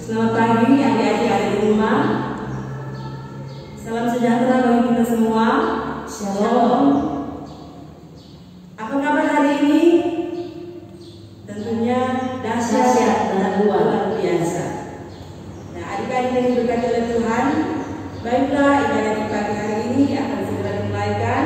Selamat pagi adik-adik ada di rumah. Salam sejahtera bagi kita semua. Shalom. Apa kabar hari ini? Tentunya dahsyat dan luar biasa. Nah, adik-adik yang diberkati oleh Tuhan, baiklah ibadah di pagi hari ini akan segera dimulaikan.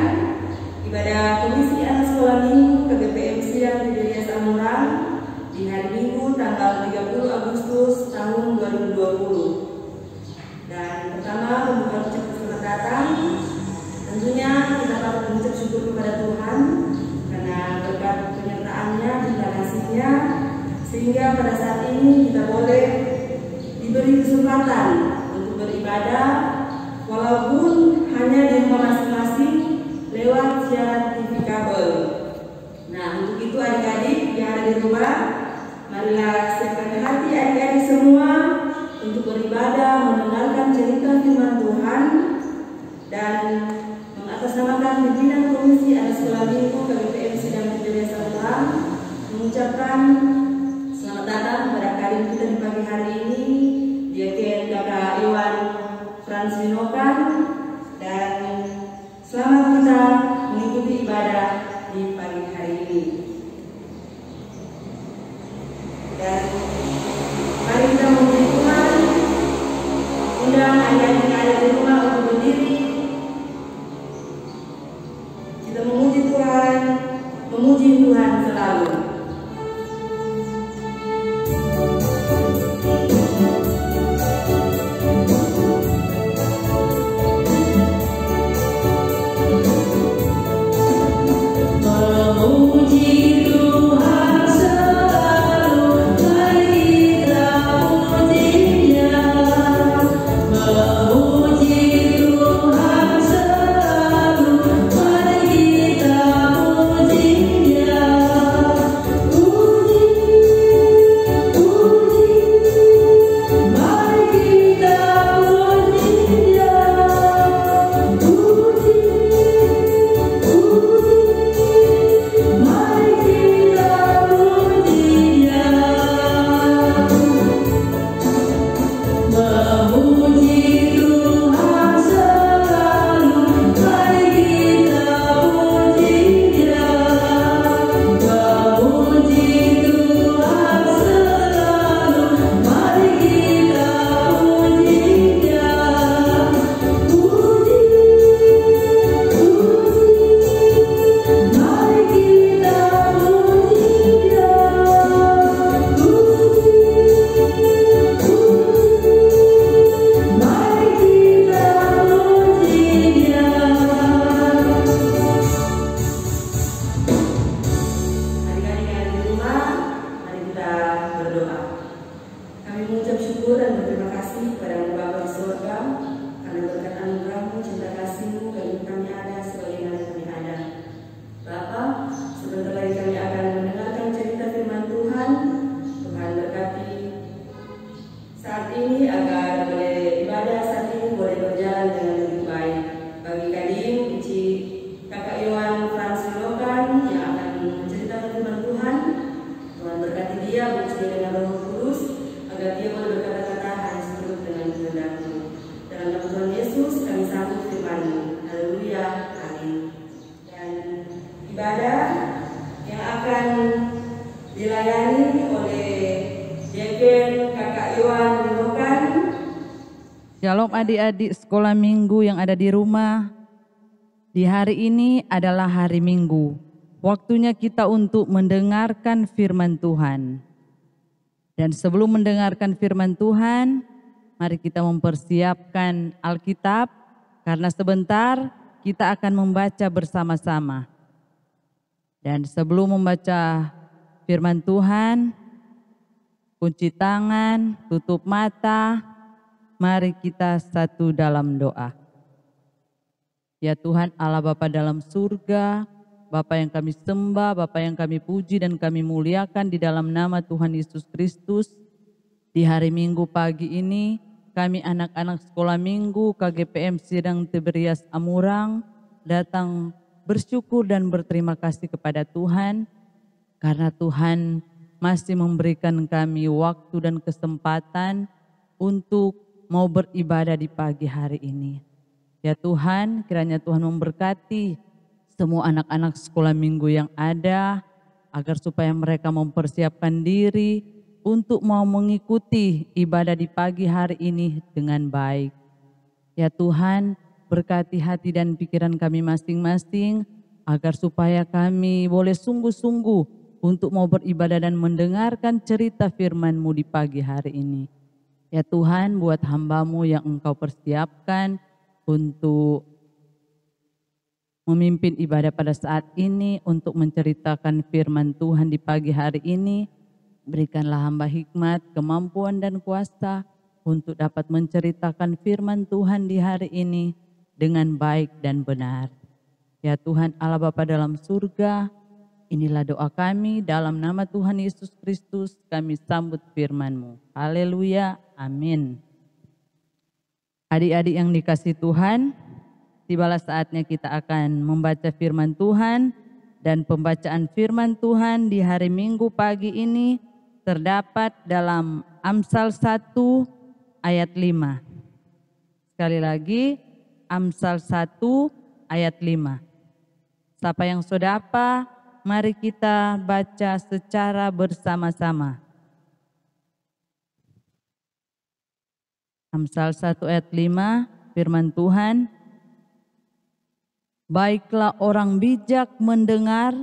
Ibadah Komisi Anak Sekolah Minggu KGPM Sidang Tiberias Amurang di hari Minggu tanggal 30 Agustus tahun 2020. Dan pertama pembukaan ucapan selamat datang. Tentunya kita patut mengucap syukur kepada Tuhan karena berkat penyertaannya dan kasih-Nya sehingga pada saat ini kita boleh diberi kesempatan untuk beribadah walaupun hanya di rumah masing-masing lewat siaran TV kabel. Nah, untuk itu adik-adik yang ada di rumah, marilah siapkan hati adik-adik semua untuk beribadah, mendengarkan cerita firman Tuhan dan mengatasnamakan pimpinan Komisi Anak Sekolah Minggu KGPM Sidang Tiberias Amurang mengucapkan selamat datang kepada karim kita di pagi hari ini, Diaken Kakak Iwan Frans Winokan, dan selamat kita mengikuti ibadah di pagi hari ini. Dan mari kita memuji Tuhan, undang adik-adik yang ada di rumah untuk berdiri. Kita memuji Tuhan selalu. Shalom adik-adik sekolah minggu yang ada di rumah. Di hari ini adalah hari Minggu. Waktunya kita untuk mendengarkan firman Tuhan. Dan sebelum mendengarkan firman Tuhan, mari kita mempersiapkan Alkitab karena sebentar kita akan membaca bersama-sama. Dan sebelum membaca firman Tuhan, kunci tangan, tutup mata, mari kita satu dalam doa. Ya Tuhan Allah Bapa dalam surga, Bapa yang kami sembah, Bapa yang kami puji dan kami muliakan di dalam nama Tuhan Yesus Kristus. Di hari Minggu pagi ini, kami anak-anak sekolah minggu KGPM Sidang Tiberias Amurang datang bersyukur dan berterima kasih kepada Tuhan karena Tuhan masih memberikan kami waktu dan kesempatan untuk mau beribadah di pagi hari ini. Ya Tuhan, kiranya Tuhan memberkati semua anak-anak sekolah minggu yang ada, agar supaya mereka mempersiapkan diri untuk mau mengikuti ibadah di pagi hari ini dengan baik. Ya Tuhan, berkati hati dan pikiran kami masing-masing, agar supaya kami boleh sungguh-sungguh untuk mau beribadah dan mendengarkan cerita firman-Mu di pagi hari ini. Ya Tuhan, buat hamba-Mu yang Engkau persiapkan untuk memimpin ibadah pada saat ini, untuk menceritakan firman Tuhan di pagi hari ini, berikanlah hamba hikmat, kemampuan dan kuasa untuk dapat menceritakan firman Tuhan di hari ini dengan baik dan benar. Ya Tuhan Allah Bapa dalam surga, inilah doa kami, dalam nama Tuhan Yesus Kristus kami sambut firman-Mu. Haleluya, amin. Adik-adik yang dikasihi Tuhan, tibalah saatnya kita akan membaca firman Tuhan, dan pembacaan firman Tuhan di hari Minggu pagi ini terdapat dalam Amsal 1 ayat 5. Sekali lagi, Amsal 1 ayat 5. Siapa yang sodapa, mari kita baca secara bersama-sama. Amsal 1 ayat 5, firman Tuhan, baiklah orang bijak mendengar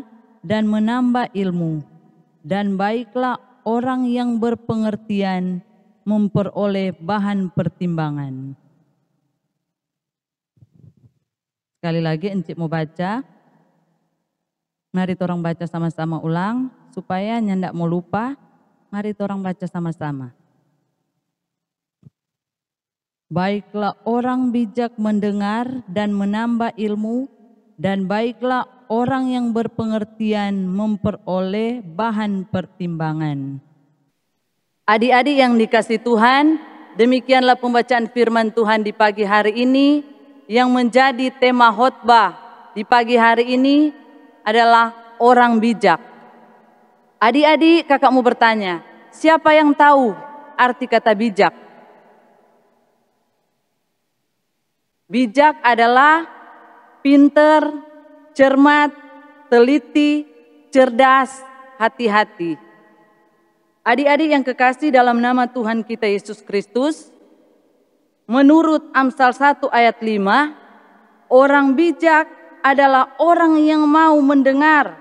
dan menambah ilmu, dan baiklah orang yang berpengertian memperoleh bahan pertimbangan. Sekali lagi Encik mau baca. Mari orang baca sama-sama ulang, supaya nyandak mau lupa. Mari orang baca sama-sama. Baiklah orang bijak mendengar dan menambah ilmu, dan baiklah orang yang berpengertian memperoleh bahan pertimbangan. Adik-adik yang dikasihi Tuhan, demikianlah pembacaan firman Tuhan di pagi hari ini, yang menjadi tema khotbah di pagi hari ini adalah orang bijak. Adik-adik, kakak mau bertanya, siapa yang tahu arti kata bijak? Bijak adalah pinter, cermat, teliti, cerdas, hati-hati. Adik-adik yang kekasih dalam nama Tuhan kita Yesus Kristus, menurut Amsal 1 ayat 5, orang bijak adalah orang yang mau mendengar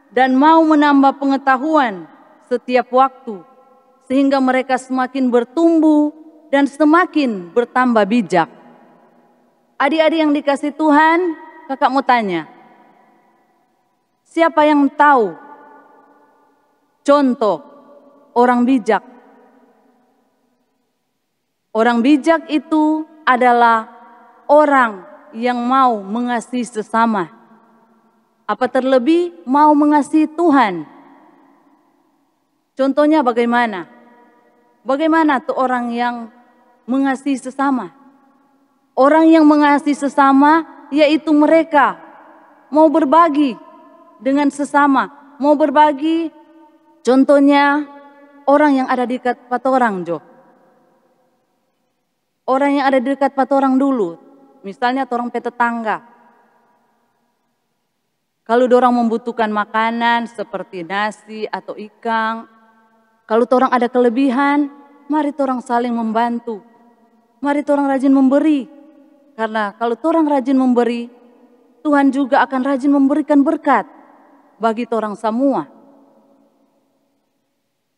dan mau menambah pengetahuan setiap waktu, sehingga mereka semakin bertumbuh dan semakin bertambah bijak. Adik-adik yang dikasih Tuhan, kakak mau tanya, siapa yang tahu contoh orang bijak? Orang bijak itu adalah orang yang mau mengasihi sesama. Apa terlebih mau mengasihi Tuhan. Contohnya bagaimana? Bagaimana tuh orang yang mengasihi sesama? Orang yang mengasihi sesama yaitu mereka mau berbagi dengan sesama. Mau berbagi, contohnya orang yang ada di dekat patorang, Jo. Orang yang ada di dekat patorang dulu. Misalnya orang tetangga. Kalau dorang membutuhkan makanan seperti nasi atau ikan, kalau orang ada kelebihan, mari orang saling membantu. Mari orang rajin memberi. Karena kalau orang rajin memberi, Tuhan juga akan rajin memberikan berkat bagi orang semua.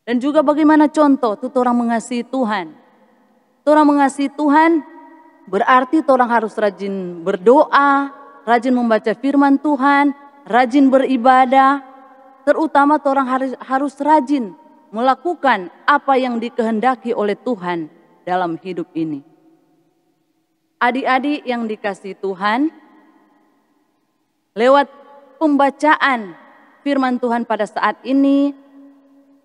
Dan juga bagaimana contoh tuh orang mengasihi Tuhan. Orang mengasihi Tuhan berarti orang harus rajin berdoa, rajin membaca firman Tuhan, rajin beribadah. Terutama orang harus rajin melakukan apa yang dikehendaki oleh Tuhan dalam hidup ini. Adik-adik yang dikasihi Tuhan, lewat pembacaan firman Tuhan pada saat ini,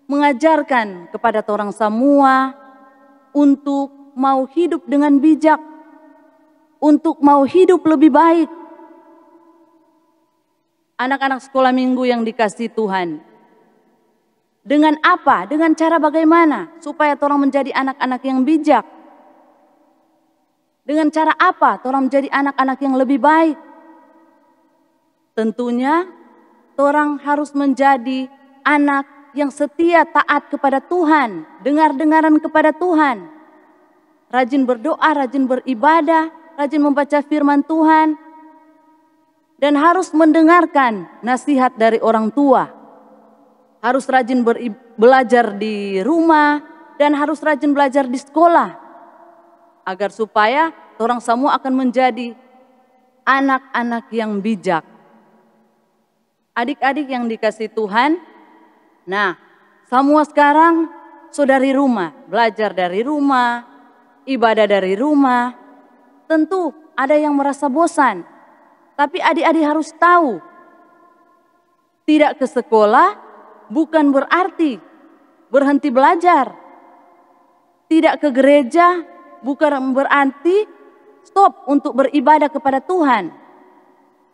mengajarkan kepada orang semua untuk mau hidup dengan bijak, untuk mau hidup lebih baik. Anak-anak sekolah minggu yang dikasihi Tuhan, Dengan apa? Dengan cara bagaimana? Supaya torang menjadi anak-anak yang bijak. Dengan cara apa torang menjadi anak-anak yang lebih baik? Tentunya torang harus menjadi anak yang setia taat kepada Tuhan, dengar-dengaran kepada Tuhan. Rajin berdoa, rajin beribadah, rajin membaca firman Tuhan. Dan harus mendengarkan nasihat dari orang tua. Harus rajin belajar di rumah dan harus rajin belajar di sekolah. Agar supaya orang semua akan menjadi anak-anak yang bijak. Adik-adik yang dikasihi Tuhan, nah semua sekarang sudah dari rumah, belajar dari rumah, ibadah dari rumah. Tentu ada yang merasa bosan, tapi adik-adik harus tahu, tidak ke sekolah bukan berarti berhenti belajar. Tidak ke gereja bukan berarti stop untuk beribadah kepada Tuhan.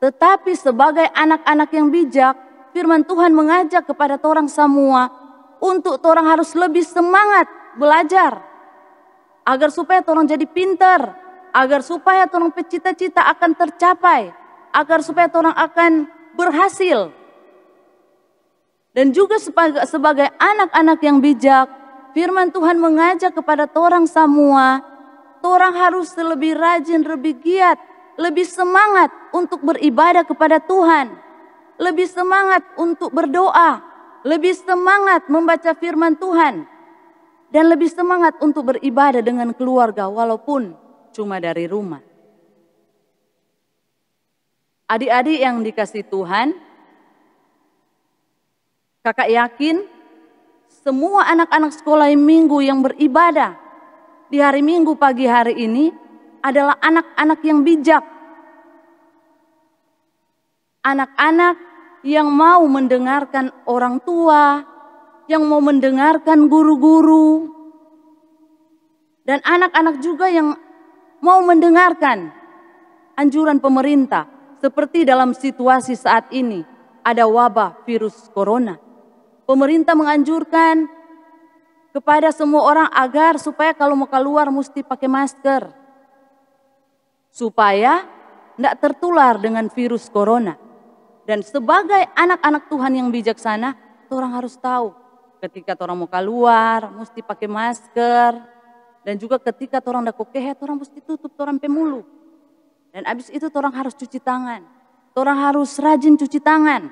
Tetapi sebagai anak-anak yang bijak, firman Tuhan mengajak kepada torang semua untuk torang harus lebih semangat belajar. Agar supaya torang jadi pintar, agar supaya torang cita-cita akan tercapai, agar supaya torang akan berhasil. Dan juga sebagai anak-anak yang bijak, firman Tuhan mengajak kepada torang semua, torang harus lebih rajin, lebih giat, lebih semangat untuk beribadah kepada Tuhan, lebih semangat untuk berdoa, lebih semangat membaca firman Tuhan, dan lebih semangat untuk beribadah dengan keluarga walaupun cuma dari rumah. Adik-adik yang dikasihi Tuhan, kakak yakin semua anak-anak sekolah minggu yang beribadah di hari Minggu pagi hari ini adalah anak-anak yang bijak. Anak-anak yang mau mendengarkan orang tua, yang mau mendengarkan guru-guru, dan anak-anak juga yang mau mendengarkan anjuran pemerintah. Seperti dalam situasi saat ini, ada wabah virus corona. Pemerintah menganjurkan kepada semua orang agar supaya kalau mau keluar mesti pakai masker. Supaya tidak tertular dengan virus corona. Dan sebagai anak-anak Tuhan yang bijaksana, orang harus tahu ketika orang mau keluar mesti pakai masker. Dan juga ketika orang dah kokehet, orang mesti tutup orang pemulu. Dan abis itu orang harus cuci tangan. Orang harus rajin cuci tangan.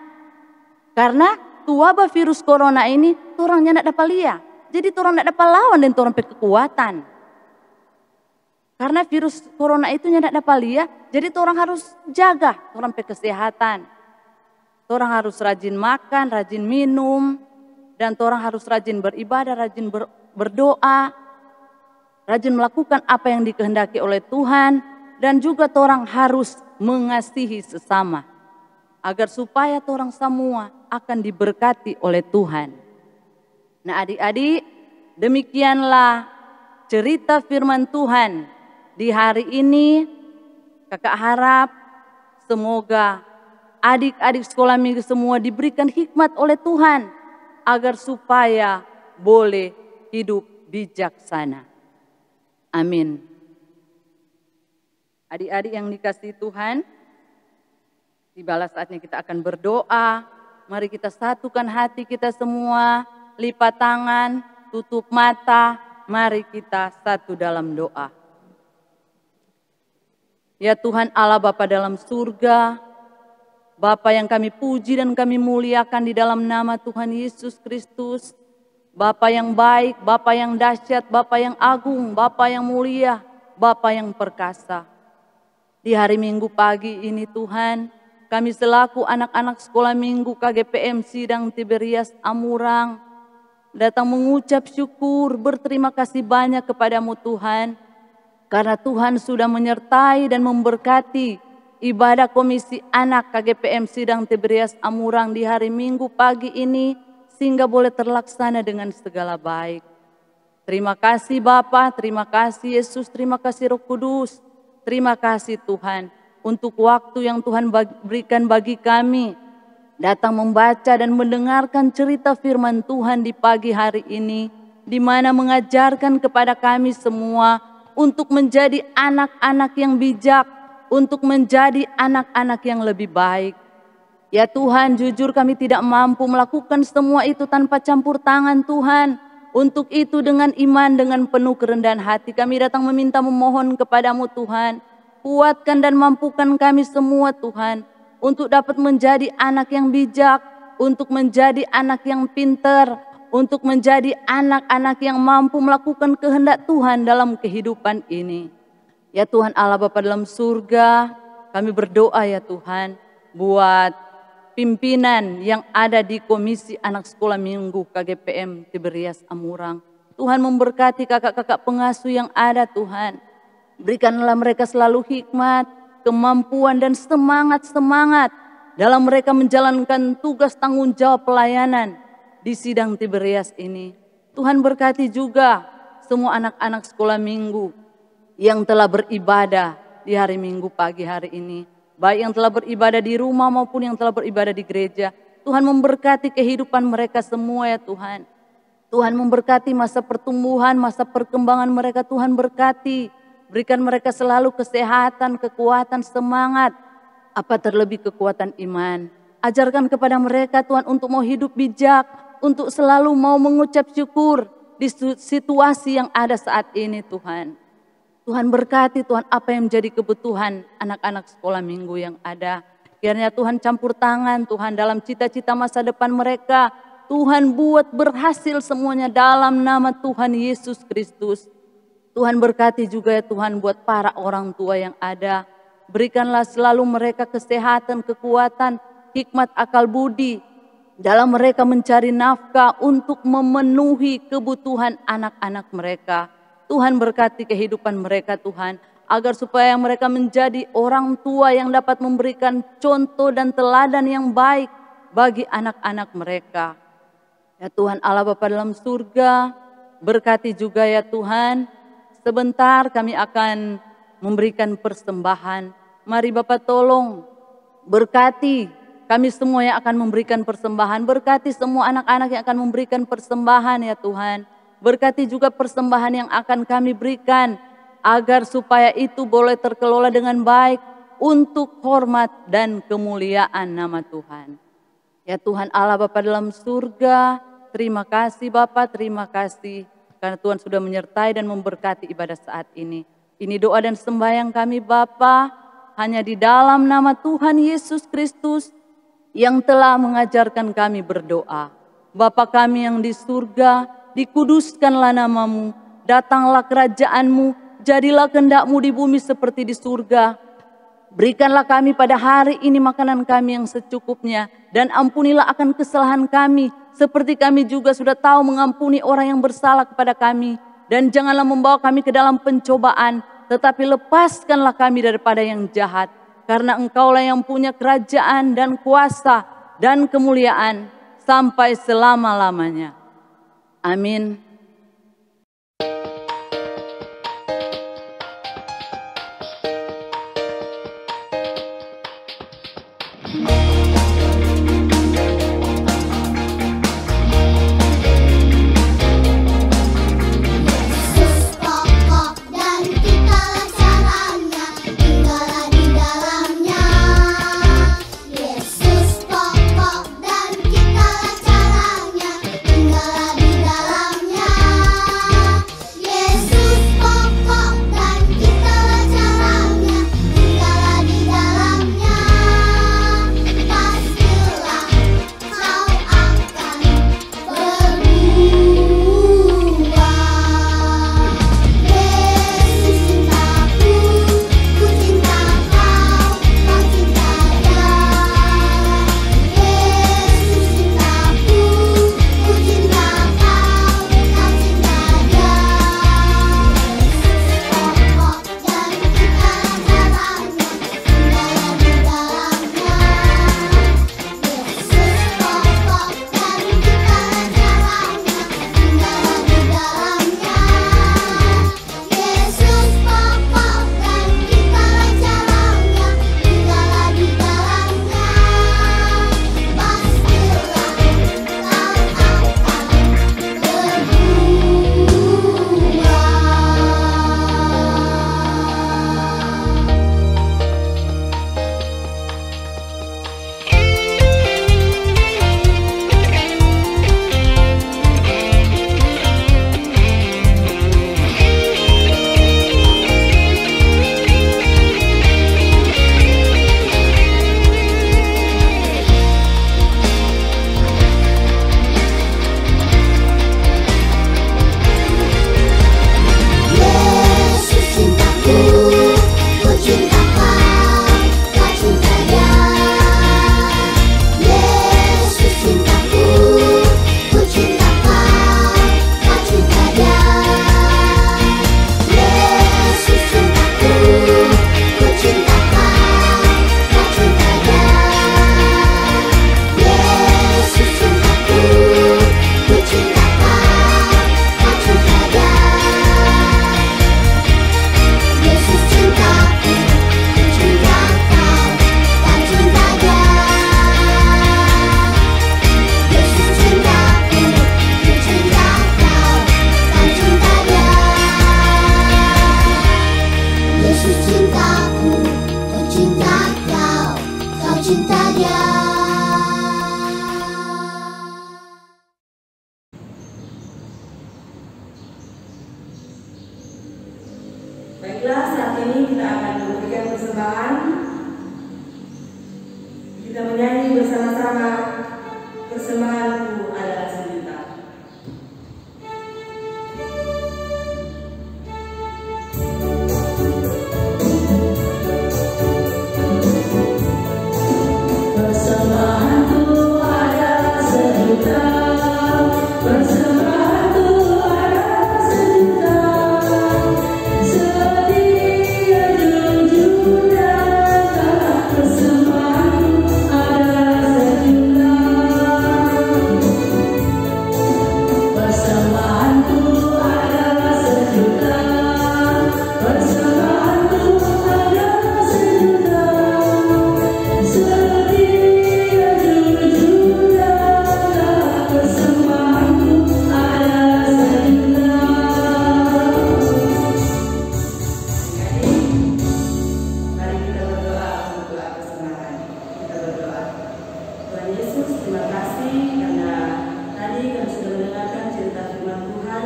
Karena wabah virus corona ini orangnya tidak dapat lihat. Jadi orang tidak dapat lawan dan orang pakai kekuatan. Karena virus corona itu tidak dapat lihat, jadi orang harus jaga orang pakai kesehatan. Orang harus rajin makan, rajin minum, dan orang harus rajin beribadah, rajin berdoa, rajin melakukan apa yang dikehendaki oleh Tuhan, dan juga orang harus mengasihi sesama, agar supaya orang semua akan diberkati oleh Tuhan. Nah adik-adik, demikianlah cerita firman Tuhan di hari ini. Kakak harap semoga adik-adik sekolah minggu semua diberikan hikmat oleh Tuhan agar supaya boleh hidup bijaksana. Amin. Adik-adik yang dikasihi Tuhan, tibalah saatnya kita akan berdoa. Mari kita satukan hati kita semua, lipat tangan, tutup mata, mari kita satu dalam doa. Ya Tuhan Allah Bapa dalam surga, Bapa yang kami puji dan kami muliakan di dalam nama Tuhan Yesus Kristus. Bapa yang baik, Bapa yang dahsyat, Bapa yang agung, Bapa yang mulia, Bapa yang perkasa. Di hari Minggu pagi ini Tuhan, kami selaku anak-anak sekolah minggu KGPM Sidang Tiberias Amurang, datang mengucap syukur, berterima kasih banyak kepadamu Tuhan. Karena Tuhan sudah menyertai dan memberkati ibadah komisi anak KGPM Sidang Tiberias Amurang di hari Minggu pagi ini, sehingga boleh terlaksana dengan segala baik. Terima kasih Bapa, terima kasih Yesus, terima kasih Roh Kudus, terima kasih Tuhan untuk waktu yang Tuhan berikan bagi kami datang membaca dan mendengarkan cerita firman Tuhan di pagi hari ini, di mana mengajarkan kepada kami semua untuk menjadi anak-anak yang bijak, untuk menjadi anak-anak yang lebih baik. Ya Tuhan, jujur kami tidak mampu melakukan semua itu tanpa campur tangan Tuhan. Untuk itu dengan iman, dengan penuh kerendahan hati kami datang meminta memohon kepadamu Tuhan. Kuatkan dan mampukan kami semua Tuhan, untuk dapat menjadi anak yang bijak, untuk menjadi anak yang pintar, untuk menjadi anak-anak yang mampu melakukan kehendak Tuhan dalam kehidupan ini. Ya Tuhan Allah Bapa dalam surga, kami berdoa ya Tuhan, buat pimpinan yang ada di Komisi Anak Sekolah Minggu KGPM Tiberias Amurang. Tuhan memberkati kakak-kakak pengasuh yang ada Tuhan. Berikanlah mereka selalu hikmat, kemampuan dan semangat dalam mereka menjalankan tugas tanggung jawab pelayanan di sidang Tiberias ini. Tuhan berkati juga semua anak-anak sekolah minggu yang telah beribadah di hari Minggu pagi hari ini. Baik yang telah beribadah di rumah maupun yang telah beribadah di gereja. Tuhan memberkati kehidupan mereka semua ya Tuhan. Tuhan memberkati masa pertumbuhan, masa perkembangan mereka. Tuhan berkati. Berikan mereka selalu kesehatan, kekuatan, semangat. Apa terlebih kekuatan iman. Ajarkan kepada mereka Tuhan untuk mau hidup bijak. Untuk selalu mau mengucap syukur di situasi yang ada saat ini Tuhan. Tuhan berkati Tuhan apa yang menjadi kebutuhan anak-anak sekolah minggu yang ada. Kiranya Tuhan campur tangan Tuhan dalam cita-cita masa depan mereka. Tuhan buat berhasil semuanya dalam nama Tuhan Yesus Kristus. Tuhan berkati juga ya Tuhan buat para orang tua yang ada. Berikanlah selalu mereka kesehatan, kekuatan, hikmat, akal budi. Dalam mereka mencari nafkah untuk memenuhi kebutuhan anak-anak mereka. Tuhan berkati kehidupan mereka Tuhan, agar supaya mereka menjadi orang tua yang dapat memberikan contoh dan teladan yang baik bagi anak-anak mereka. Ya Tuhan Allah Bapa dalam surga, berkati juga ya Tuhan. Sebentar kami akan memberikan persembahan. Mari Bapa tolong berkati kami semua yang akan memberikan persembahan. Berkati semua anak-anak yang akan memberikan persembahan ya Tuhan. Berkati juga persembahan yang akan kami berikan, agar supaya itu boleh terkelola dengan baik untuk hormat dan kemuliaan nama Tuhan. Ya Tuhan Allah Bapa dalam surga, terima kasih Bapa, terima kasih. Karena Tuhan sudah menyertai dan memberkati ibadah saat ini. Ini doa dan sembahyang kami Bapa, hanya di dalam nama Tuhan Yesus Kristus yang telah mengajarkan kami berdoa. Bapa kami yang di surga, dikuduskanlah namamu, datanglah kerajaanmu, jadilah kehendak-mu di bumi seperti di surga. Berikanlah kami pada hari ini makanan kami yang secukupnya, dan ampunilah akan kesalahan kami, seperti kami juga sudah tahu mengampuni orang yang bersalah kepada kami. Dan janganlah membawa kami ke dalam pencobaan, tetapi lepaskanlah kami daripada yang jahat. Karena Engkaulah yang punya kerajaan dan kuasa dan kemuliaan sampai selama-lamanya. Amin. Yesus pokok dan kita caranya, tinggallah di dalamnya. Baiklah, saat ini kita akan memberikan persembahan. Kita menyanyi bersama-sama Persembahanku adalah sejuta. Persembahanku adalah sejuta. Persembahanku adalah sejuta. Setia jujur dan persembahanku adalah sejuta. Persembahanku adalah sejuta. Persembahanku adalah sejuta. Setia jujur dan persembahanku adalah sejuta. Mari kita berdoa untuk doa persembahan. Kita berdoa. Tuhan Yesus, terima kasih karena tadi kami sudah mendengarkan cerita firman Tuhan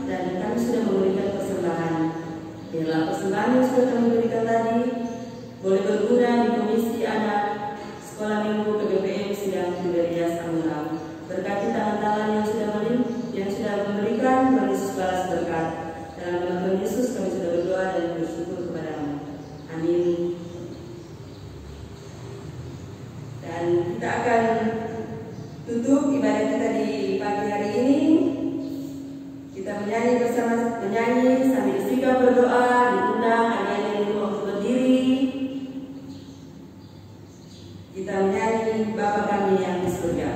dan kami sudah memberikan persembahan. Biarlah persembahan yang sudah kami berikan tadi boleh berguna di Komisi Anak Sekolah Minggu KBPM Sidang Tiberias Amurang. Berkati tangan-tangan yang sudah memberikan, Tuhan Yesus balas berkat. Dalam nama Tuhan Yesus kami sudah berdoa dan bersyukur kepadamu. Amin. Dan kita akan tutup ibadah kita di pagi hari ini. Kita menyanyi sambil sigap berdoa, diundang adik-adik yang untuk berdiri. Kita menyanyi Bapa Kami yang di surga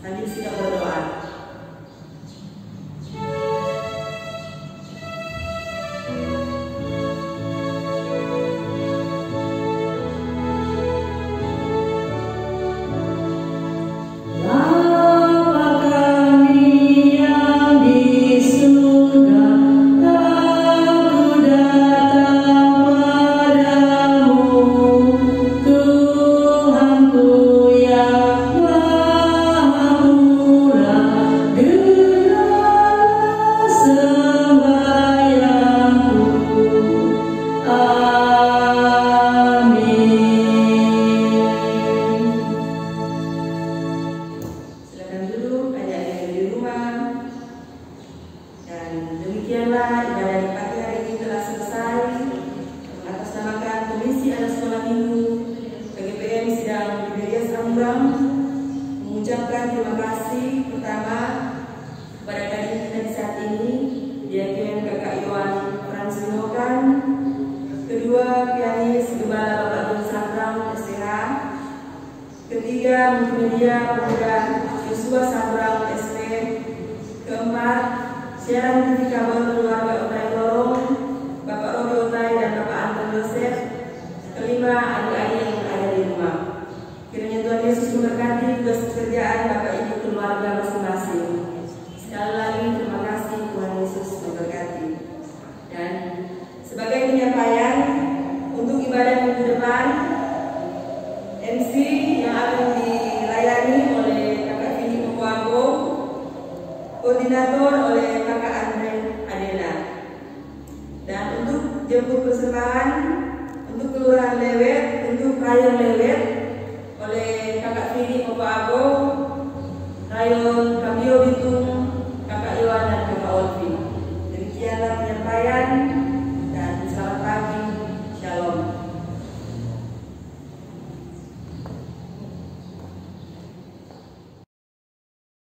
sambil sigap berdoa. Mengucapkan terima kasih pertama kepada kader kita di saat ini, Diaken Kakak Yohan Fransinokan, kedua pianis Gembala Bapak Doni Sangrang STH, ketiga multimedia pemuda Yosua Sangrang ST, keempat siaran TV kabel keluarga Otai Lorong, Bapak Robi Otai dan Bapak Anton Yosef, kelima adik-adik yang ada di rumah. Kiranya Tuhan Yesus memberkati tugas pekerjaan Bapak Ibu keluarga masing-masing. Sekali lagi terima kasih, Tuhan Yesus memberkati. Dan sebagai penyampaian untuk ibadah minggu depan, MC yang akan dilayani oleh Kakak Vini Mokwago, koordinator oleh Kakak Andre Adela. Dan untuk jemput persembahan untuk Kelurahan Lewet, untuk Rayon Lewet oleh Kakak Vini Mokwago, Rayon Kabio Bitung, Kakak Yohan dan Kakak Olvi. Demikianlah penyampaian.